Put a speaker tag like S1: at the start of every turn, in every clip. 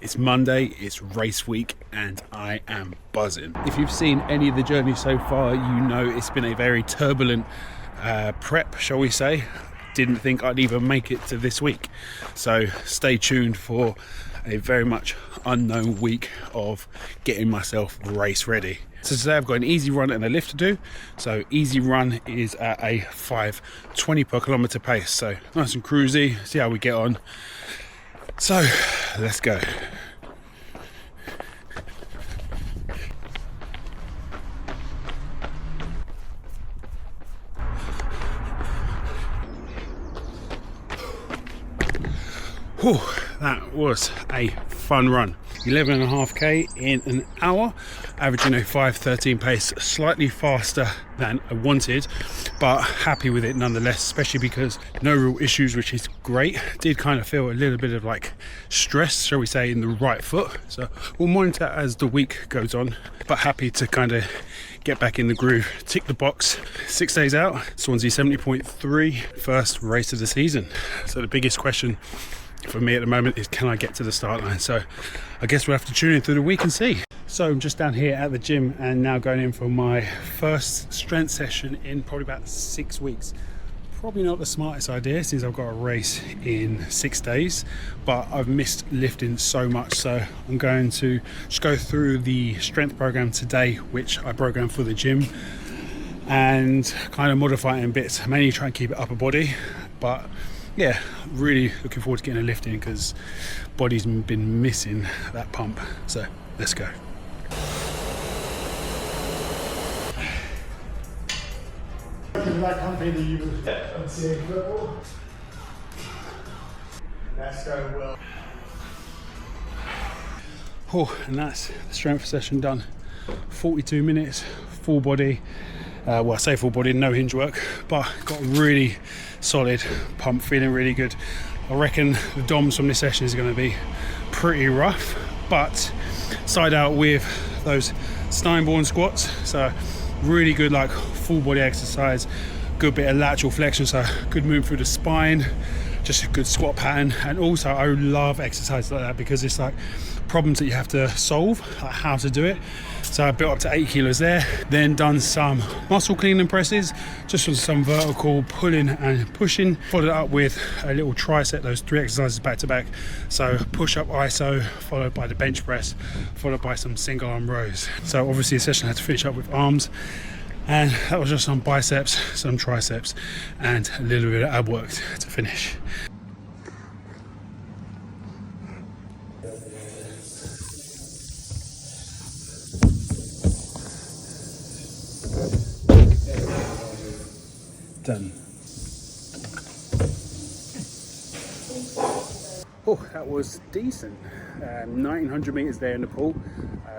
S1: It's Monday, it's race week, and I am buzzing. If you've seen any of the journey so far, you know it's been a very turbulent prep, shall we say. Didn't think I'd even make it to this week. So stay tuned for a very much unknown week of getting myself race ready. So today I've got an easy run and a lift to do. So easy run is at a 5:20 per kilometre pace. So nice and cruisy, see how we get on. So let's go. Whew, that was a fun run. 11.5k in an hour, averaging a 5:13 pace, slightly faster than I wanted, but happy with it nonetheless, especially because no real issues, which is great. Did kind of feel a little bit of like stress, shall we say, in the right foot, so we'll monitor as the week goes on, but happy to kind of get back in the groove. Tick the box. 6 days out, Swansea 70.3, first race of the season. So the biggest question for me at the moment is, can I get to the start line? So I guess we'll have to tune in through the week and see. So I'm just down here at the gym and now going in for my first strength session in probably about 6 weeks. Probably not the smartest idea since I've got a race in 6 days, but I've missed lifting so much, so I'm going to just go through the strength program today, which I programmed for the gym, and kind of modify it in bits. Mainly try and keep it upper body, but yeah, really looking forward to getting a lift in because body's been missing that pump. So let's go.
S2: That company that you would see football. Let's go, Will.
S1: Oh, and that's the strength session done. 42 minutes, full body. Well, I say full body, no hinge work, but got a really solid pump, feeling really good. I reckon the DOMs from this session is going to be pretty rough, but side out with those Steinborn squats, so really good, like full body exercise, good bit of lateral flexion, so good move through the spine, just a good squat pattern. And also I love exercises like that because it's like problems that you have to solve, like how to do it. So I built up to 8 kilos there, then done some muscle cleaning presses, just with some vertical pulling and pushing, followed up with a little tricep, those 3 exercises back to back. So push up iso, followed by the bench press, followed by some single arm rows. So obviously the session had to finish up with arms, and that was just some biceps, some triceps, and a little bit of ab work to finish. Done. Oh, that was decent. 1900 meters there in the pool.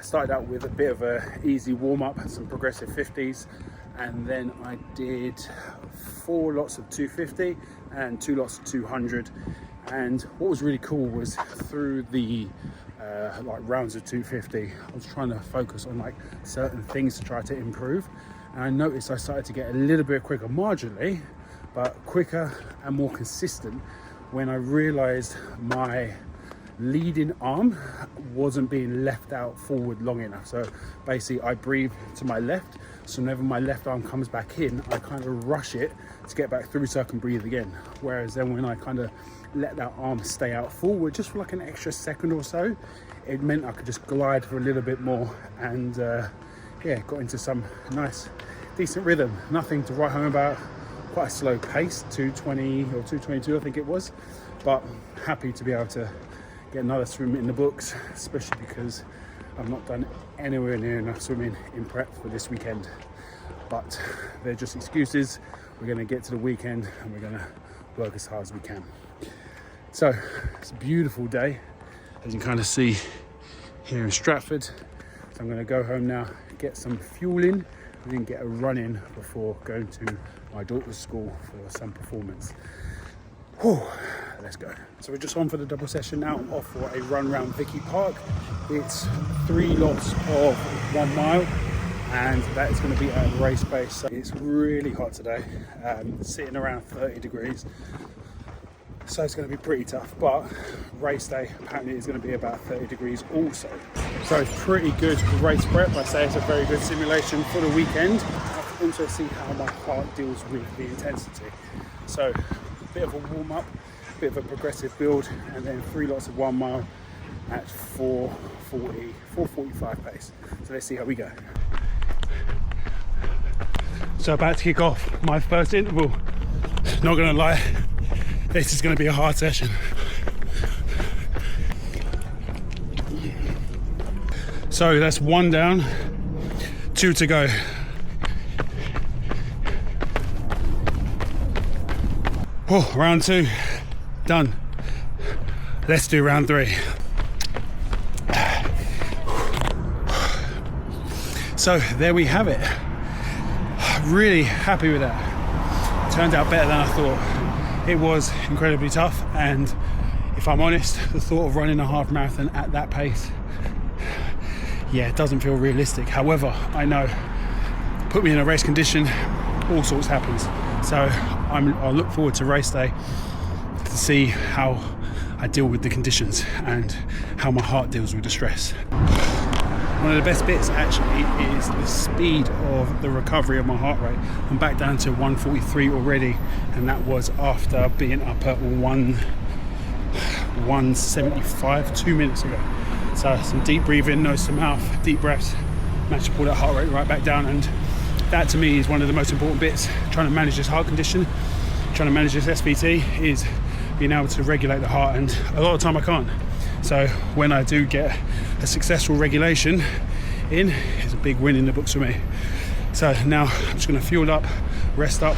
S1: Started out with a bit of a easy warm-up, some progressive 50s, and then I did 4 lots of 250 and 2 lots of 200. And what was really cool was through the like rounds of 250, I was trying to focus on like certain things to try to improve, and I noticed I started to get a little bit quicker marginally, but quicker and more consistent when I realized my leading arm wasn't being left out forward long enough. So basically I breathe to my left, so whenever my left arm comes back in, I kind of rush it to get back through so I can breathe again. Whereas then when I kind of let that arm stay out forward just for like an extra second or so, it meant I could just glide for a little bit more, and yeah, got into some nice decent rhythm. Nothing to write home about, quite a slow pace, 220 or 222 I think it was, but happy to be able to get another swim in the books, especially because I've not done anywhere near enough swimming in prep for this weekend. But they're just excuses. We're going to get to the weekend and we're going to work as hard as we can. So it's a beautiful day, as you can kind of see here in Stratford. So I'm going to go home now, get some fuel in, and then get a run in before going to my daughter's school for some performance. Whew, let's go. So we're just on for the double session now. I'm off for a run around Vicky Park. It's 3 lots of 1 mile, and that is going to be at a race pace. So it's really hot today, sitting around 30 degrees. So it's going to be pretty tough, but race day apparently is going to be about 30 degrees also. So it's pretty good race prep. I say it's a very good simulation for the weekend. I can also see how my heart deals with the intensity. So a bit of a warm up, a bit of a progressive build, and then 3 lots of 1 mile at 4:45 pace. So let's see how we go. So about to kick off my first interval. Not gonna lie, this is gonna be a hard session. So that's 1 down, 2 to go. Oh, round 2, done. Let's do round 3. So there we have it. Really happy with that. Turned out better than I thought. It was incredibly tough, and if I'm honest, the thought of running a half marathon at that pace, yeah, it doesn't feel realistic. However, I know, put me in a race condition, all sorts happens. So I'll look forward to race day to see how I deal with the conditions and how my heart deals with the stress. One of the best bits actually is the speed of the recovery of my heart rate. I'm back down to 143 already, and that was after being up at 175 2 minutes ago. So some deep breathing, nose to mouth, deep breaths, managed to pull that heart rate right back down, and that to me is one of the most important bits. Trying to manage this heart condition, trying to manage this SVT, is being able to regulate the heart, and a lot of the time I can't. So when I do get a successful regulation in, it's a big win in the books for me. So now I'm just going to fuel up, rest up.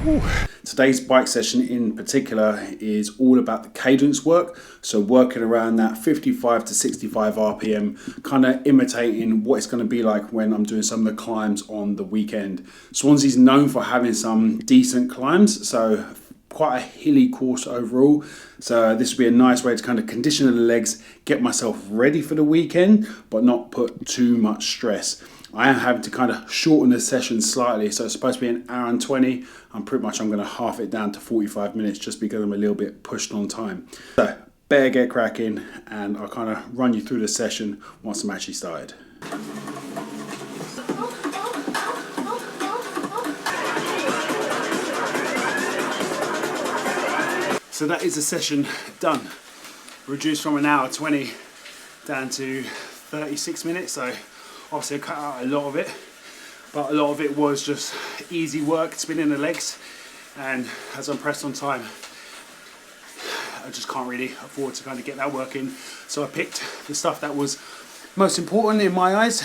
S1: Whew. Today's bike session in particular is all about the cadence work. So working around that 55 to 65 RPM, kind of imitating what it's going to be like when I'm doing some of the climbs on the weekend. Swansea's known for having some decent climbs, so quite a hilly course overall. So this would be a nice way to kind of condition the legs, get myself ready for the weekend, but not put too much stress. I am having to kind of shorten the session slightly. So it's supposed to be an hour and 20. I'm going to half it down to 45 minutes just because I'm a little bit pushed on time. So better get cracking, and I'll kind of run you through the session once I'm actually started. So that is the session done. Reduced from an hour 20 down to 36 minutes. So obviously I cut out a lot of it, but a lot of it was just easy work, spinning the legs. And as I'm pressed on time, I just can't really afford to kind of get that work in. So I picked the stuff that was most important in my eyes.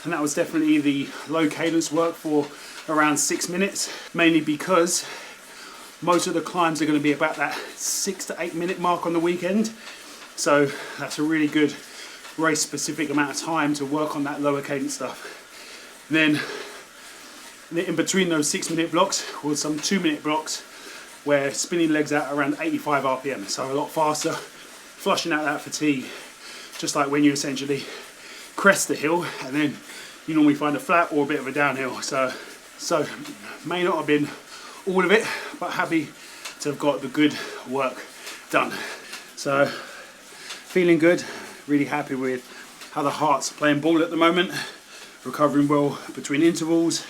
S1: And that was definitely the low cadence work for around 6 minutes, mainly because most of the climbs are going to be about that 6 to 8 minute mark on the weekend. So that's a really good race specific amount of time to work on that lower cadence stuff. And then in between those 6 minute blocks was some 2 minute blocks where spinning legs out around 85 RPM. So a lot faster, flushing out that fatigue, just like when you essentially crest the hill and then you normally find a flat or a bit of a downhill. So may not have been all of it, but happy to have got the good work done. So feeling good, really happy with how the heart's playing ball at the moment, recovering well between intervals,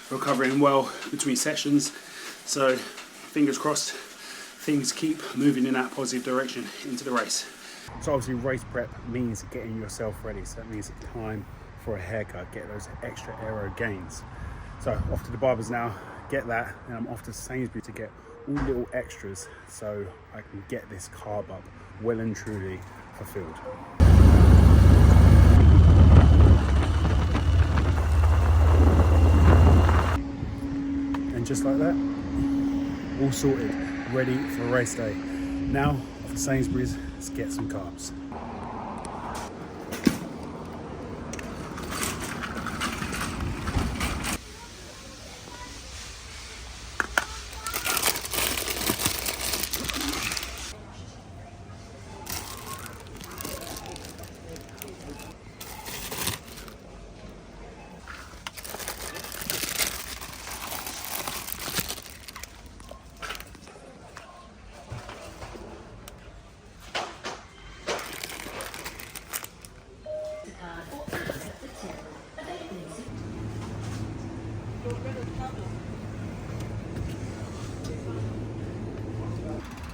S1: recovering well between sessions. So fingers crossed things keep moving in that positive direction into the race. So obviously race prep means getting yourself ready. So that means time for a haircut, get those extra aero gains. So off to the barbers now, get that, and I'm off to Sainsbury's to get all little extras so I can get this carb up well and truly fulfilled. And just like that, all sorted, ready for race day. Now off to Sainsbury's, let's get some carbs.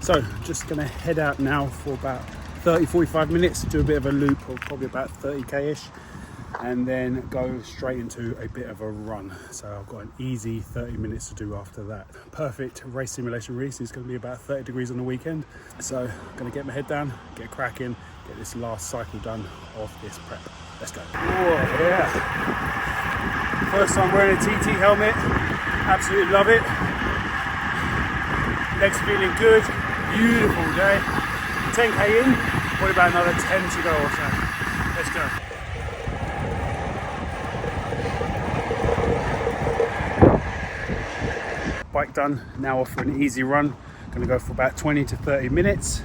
S1: So just gonna head out now for about 30-45 minutes, do a bit of a loop of probably about 30k-ish, and then go straight into a bit of a run. So I've got an easy 30 minutes to do after that. Perfect race simulation race. It's going to be about 30 degrees on the weekend. So I'm going to get my head down, get cracking, get this last cycle done of this prep. Let's go. Whoa, yeah. First time wearing a TT helmet. Absolutely love it. Legs feeling good. Beautiful day. 10k in, probably about another 10 to go or so. Let's go. Bike done, now off for an easy run. Gonna go for about 20 to 30 minutes.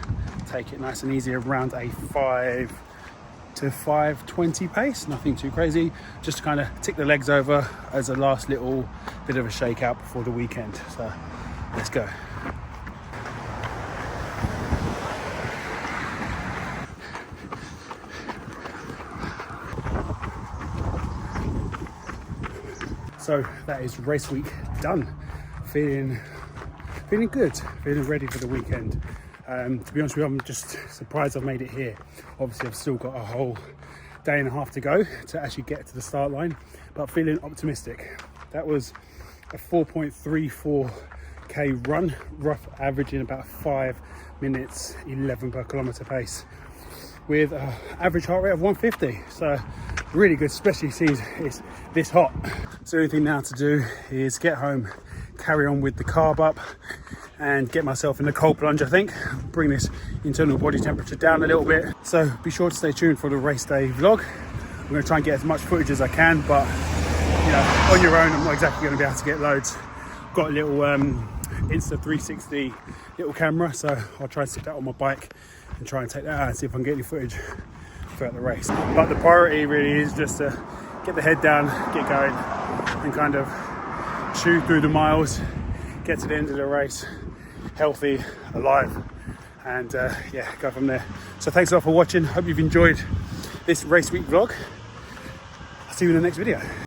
S1: Take it nice and easy around a 5 to 5:20 pace, nothing too crazy. Just to kind of tick the legs over as a last little bit of a shakeout before the weekend. So let's go. So that is race week done. Feeling good, feeling ready for the weekend. To be honest with you, I'm just surprised I've made it here. Obviously I've still got a whole day and a half to go to actually get to the start line, but feeling optimistic. That was a 4.34k run, rough averaging about 5 minutes 11 per kilometre pace, with an average heart rate of 150. So really good, especially since it's this hot. So the only thing now to do is get home, carry on with the carb up, and get myself in the cold plunge, I think. Bring this internal body temperature down a little bit. So be sure to stay tuned for the race day vlog. I'm gonna try and get as much footage as I can, but you know, on your own, I'm not exactly gonna be able to get loads. Got a little Insta360 little camera, so I'll try and stick that on my bike and try and take that out and see if I can get any footage throughout the race. But the priority really is just to get the head down, get going, and kind of chew through the miles, get to the end of the race healthy, alive, and yeah, go from there. So thanks a lot for watching. Hope you've enjoyed this race week vlog. I'll see you in the next video.